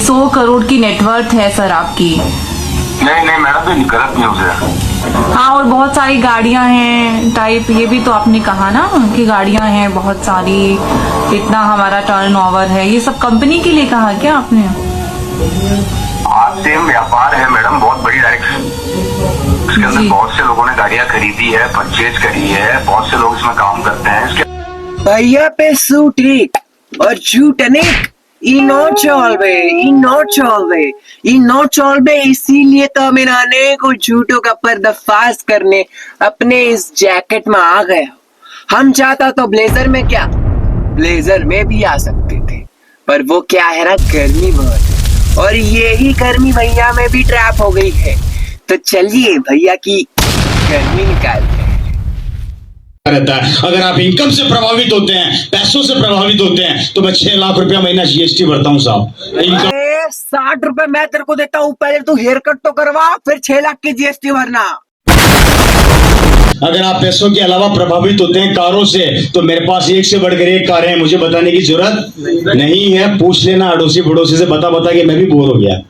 100 करोड़ की नेटवर्थ है सर आपकी। नहीं नहीं मैडम, ये गलत न्यूज है। हाँ, और बहुत सारी गाड़ियां हैं टाइप, ये भी तो आपने कहा ना कि गाड़ियां हैं बहुत सारी, इतना हमारा टर्नओवर है, ये सब कंपनी के लिए कहा क्या आपने? हाँ, सेम व्यापार है मैडम, बहुत बड़ी डायरेक्ट, इसके अंदर जी। बहुत से लोगों ने गाड़ियां खरीदी है, परचेज करी है, बहुत से लोग इसमें काम करते हैं। इसके भैया पे सूट एक और झूठ अनेक, ई नॉट चौलबे इसीलिए तो हम इन अनेकों झूठों का पर्दाफाश करने अपने इस जैकेट में आ गए। हम चाहता तो ब्लेजर में क्या, ब्लेजर में भी आ सकते थे, पर वो क्या है ना, गर्मी बहुत है और यही गर्मी भैया में भी ट्रैप हो गई है। तो चलिए भैया की गर्मी निकालते हैं। रहता है। अगर आप इनकम से प्रभावित होते हैं, पैसों से प्रभावित होते हैं, तो मैं 6 लाख रुपया महीना जीएसटी भरता हूँ साहब। इनकम 60 रुपए मैं तेरे को देता हूँ, पहले तू हेयर कट तो करवा, फिर 6 लाख की जीएसटी भरना। अगर आप पैसों के अलावा प्रभावित होते हैं कारों से, तो मेरे पास एक से बढ़कर एक कारें हैं, मुझे बताने की जरूरत नहीं है। पूछ लेना अड़ोसी पड़ोसी से, बता के मैं भी बोर हो गया।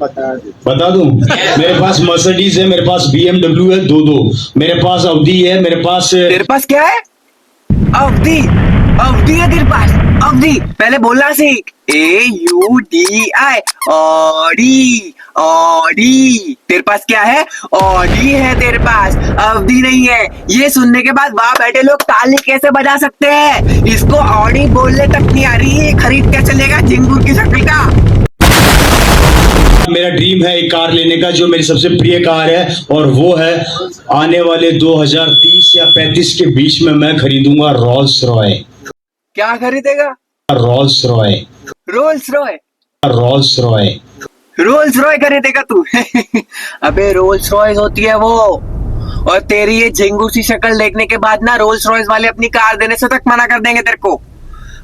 बता दूं, मेरे पास मर्सिडीज है, मेरे पास BMW है, दो मेरे पास अवधि है, मेरे पास तेरे पास क्या है? अवधि है तेरे पास, अवधि पहले बोलना सीख। AUDI, Audi. तेरे पास क्या है? ऑडी है तेरे पास, अवधि नहीं है। ये सुनने के बाद वहां बैठे लोग ताली कैसे बजा सकते हैं? इसको ऑडी बोलने तक नहीं आ रही, खरीद क्या चलेगा झिंगुर की शक्ल का। मेरा ड्रीम है एक कार लेने का, जो मेरी सबसे प्रिय कार है, और वो है आने वाले 2030 या 35 के बीच में मैं खरीदूंगा रोल्स रॉय। क्या खरीदेगा? Rolls Royce. Rolls Royce? Rolls Royce. Rolls Royce खरीदेगा तू? अबे रोल्स रॉयस होती है वो, और तेरी ये झिंगू सी शक्ल देखने के बाद ना रोल्स रॉयस वाले अपनी कार देने से तक मना कर देंगे तेरे को।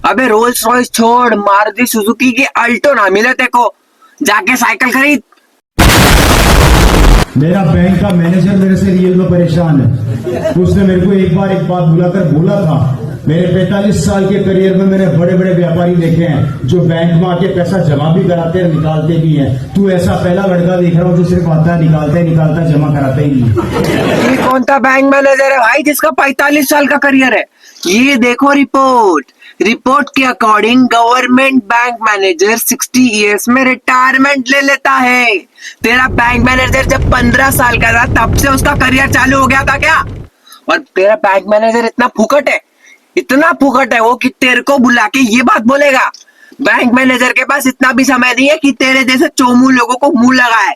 अबे रोल्स रॉयस छोड़, मारुति सुजुकी की अल्टो ना मिले तेरे को, जाके साइकिल खरीद। मेरा बैंक का मैनेजर मेरे से रियल में परेशान है। उसने मेरे को एक बात बुलाकर बोला था, मेरे 45 साल के करियर में मैंने बड़े बड़े व्यापारी देखे हैं जो बैंक में आके पैसा जमा भी कराते हैं, निकालते भी हैं। तू ऐसा पहला लड़का देख रहा हूँ जो सिर्फ आता है, निकालता जमा कराता ही नहीं। ये कौन सा बैंक मैनेजर है भाई जिसका 45 साल का करियर है? ये देखो रिपोर्ट के according government bank manager 60 years में रिटायरमेंट ले लेता है। तेरा बैंक मैनेजर जब 15 साल का था तब से उसका करियर चालू हो गया था क्या? और तेरा बैंक मैनेजर इतना फुकट है वो कि तेरे को बुला के ये बात बोलेगा। बैंक मैनेजर के पास इतना भी समय नहीं है कि तेरे जैसे चोमू लोगों को मुंह लगाए।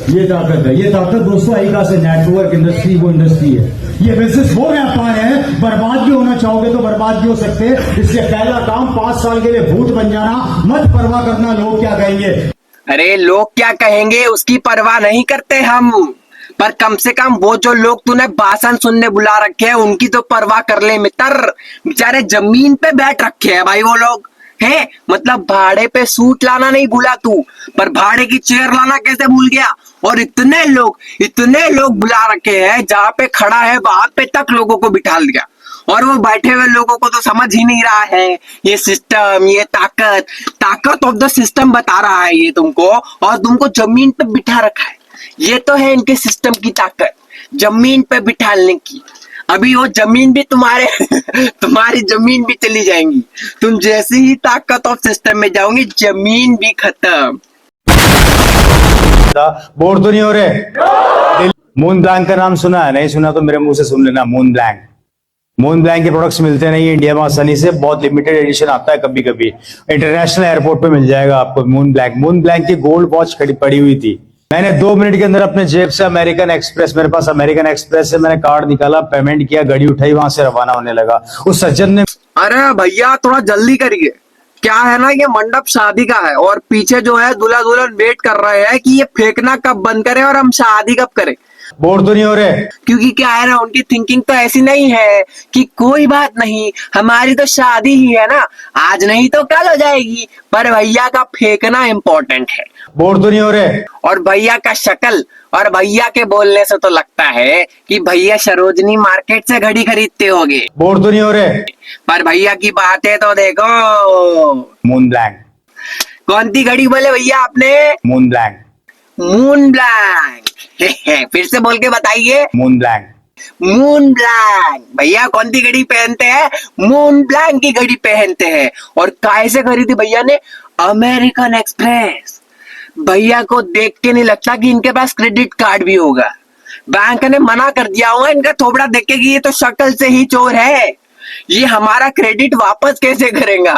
ये ताकत दोस्तों आई कहां से? नेटवर्क इंडस्ट्री वो इंडस्ट्री है, ये बिजनेस वो व्यापार है। बर्बाद भी होना चाहोगे तो बर्बाद भी हो सकते हैं। इसलिए पहला काम 5 साल के लिए भूत बन जाना, मत परवाह करना लोग क्या कहेंगे। अरे लोग क्या कहेंगे उसकी परवाह नहीं करते हम, पर कम से कम वो जो लोग तूने भाषण सुनने बुला रखे हैं उनकी तो परवाह कर ले मित्र। बेचारे जमीन पे बैठ रखे हैं भाई वो लोग हैं। मतलब भाड़े पे सूट लाना नहीं भूला तू, पर भाड़े की चेयर लाना कैसे भूल गया? और इतने लोग बुला रखे हैं, जहाँ पे खड़ा है वहां पे तक लोगों को बिठा दिया, और वो बैठे हुए लोगों को तो समझ ही नहीं रहा है ये सिस्टम, ये ताकत ऑफ द सिस्टम बता रहा है ये तुमको, और तुमको जमीन पे बिठा रखा है। ये तो है इनके सिस्टम की ताकत, जमीन पे बिठाने की। अभी वो जमीन भी तुम्हारी जमीन भी चली जाएंगी। तुम जैसे ही ताकत ऑफ सिस्टम में जाओगे जमीन भी खत्म। बोर तो नहीं हो रहे? मून ब्लैंक का नाम सुना है? नहीं सुना तो मेरे मुंह से सुन लेना। मून ब्लैंक के प्रोडक्ट्स मिलते नहीं इंडिया में आसानी से, बहुत लिमिटेड एडिशन आता है कभी कभी। इंटरनेशनल एयरपोर्ट पे मिल जाएगा आपको मून ब्लैंक की गोल्ड वॉच पड़ी हुई थी। मैंने 2 मिनट के अंदर अपने जेब से अमेरिकन एक्सप्रेस, मेरे पास अमेरिकन एक्सप्रेस से मैंने कार्ड निकाला, पेमेंट किया, गाड़ी उठाई, वहां से रवाना होने लगा। उस सज्जन ने, अरे भैया थोड़ा जल्दी करिए, क्या है ना ये मंडप शादी का है और पीछे जो है दूल्हा दुल्हन वेट कर रहे हैं कि ये फेंकना कब बंद करे और हम शादी कब करें। बोर तो नहीं हो रहे? क्योंकि क्या है ना, उनकी थिंकिंग तो ऐसी नहीं है कि कोई बात नहीं, हमारी तो शादी ही है ना, आज नहीं तो कल हो जाएगी, पर भैया का फेंकना इम्पोर्टेंट है। बोर तो नहीं हो रहे? और भैया का शक्ल और भैया के बोलने से तो लगता है कि भैया सरोजनी मार्केट से घड़ी खरीदते होंगे। बोर तो नहीं हो रहे? पर भैया की बातें तो देखो। Moon blank. कौन सी घड़ी बोले भैया आपने? Moon blank. Moon blank. फिर से बोल के बताइए। Moon blank. Moon blank. भैया कौन सी घड़ी पहनते हैं? मून ब्लैंक की घड़ी पहनते हैं। और काय से खरीदी भैया ने? American express. भैया को देख के नहीं लगता कि इनके पास क्रेडिट कार्ड भी होगा। बैंक ने मना कर दिया होगा इनका थोबड़ा देख के कि ये तो शक्ल से ही चोर है, ये हमारा क्रेडिट वापस कैसे करेगा।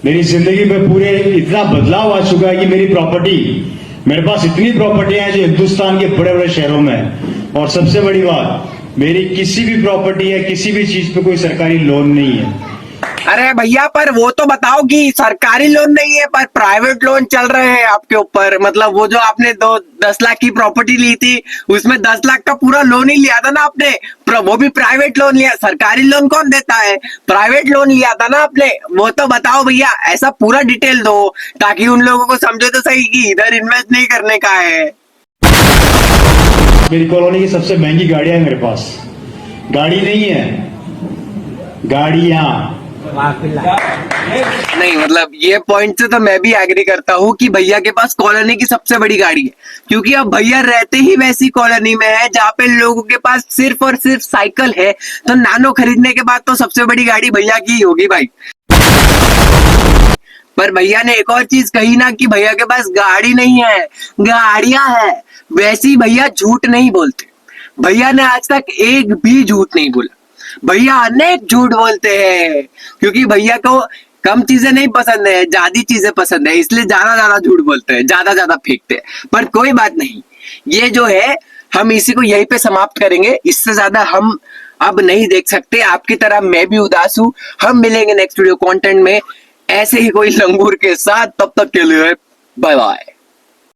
मेरी जिंदगी में पूरे इतना बदलाव आ चुका है कि मेरे पास इतनी प्रॉपर्टियां हैं जो हिंदुस्तान के बड़े बड़े शहरों में है। और सबसे बड़ी बात, मेरी किसी भी प्रॉपर्टी या किसी भी चीज पे कोई सरकारी लोन नहीं है। अरे भैया पर वो तो बताओ कि सरकारी लोन नहीं है पर प्राइवेट लोन चल रहे हैं आपके ऊपर। मतलब वो जो आपने 10 लाख की प्रॉपर्टी ली थी उसमें 10 लाख का पूरा लोन ही लिया था ना आपने। वो भी प्राइवेट लोन लिया। सरकारी लोन कौन देता है? प्राइवेट लोन लिया था ना आपने। वो तो बताओ भैया, ऐसा पूरा डिटेल दो ताकि उन लोगों को समझो तो सही कि इधर इन्वेस्ट नहीं करने का है। मेरी कॉलोनी की सबसे महंगी गाड़ियां है मेरे पास। गाड़ी नहीं है, गाड़ियां। नहीं मतलब ये पॉइंट से तो मैं भी एग्री करता हूँ कि भैया के पास कॉलोनी की सबसे बड़ी गाड़ी है, क्योंकि अब भैया रहते ही वैसी कॉलोनी में है जहाँ पे लोगों के पास सिर्फ और सिर्फ साइकिल है। तो नानो खरीदने के बाद तो सबसे बड़ी गाड़ी भैया की ही होगी भाई। पर भैया ने एक और चीज कही ना कि भैया के पास गाड़ी नहीं है, गाड़ियां है। वैसी भैया झूठ नहीं बोलते। भैया ने आज तक एक भी झूठ नहीं बोला। भैया अनेक झूठ बोलते हैं क्योंकि भैया को कम चीजें नहीं पसंद है, ज्यादा चीजें पसंद है, इसलिए ज्यादा झूठ बोलते हैं, ज्यादा फेंकते हैं। पर कोई बात नहीं, ये जो है हम इसी को यहीं पे समाप्त करेंगे। इससे ज्यादा हम अब नहीं देख सकते। आपकी तरह मैं भी उदास हूं। हम मिलेंगे नेक्स्ट वीडियो कंटेंट में ऐसे ही कोई लंगूर के साथ। तब तक के लिए बाय बाय।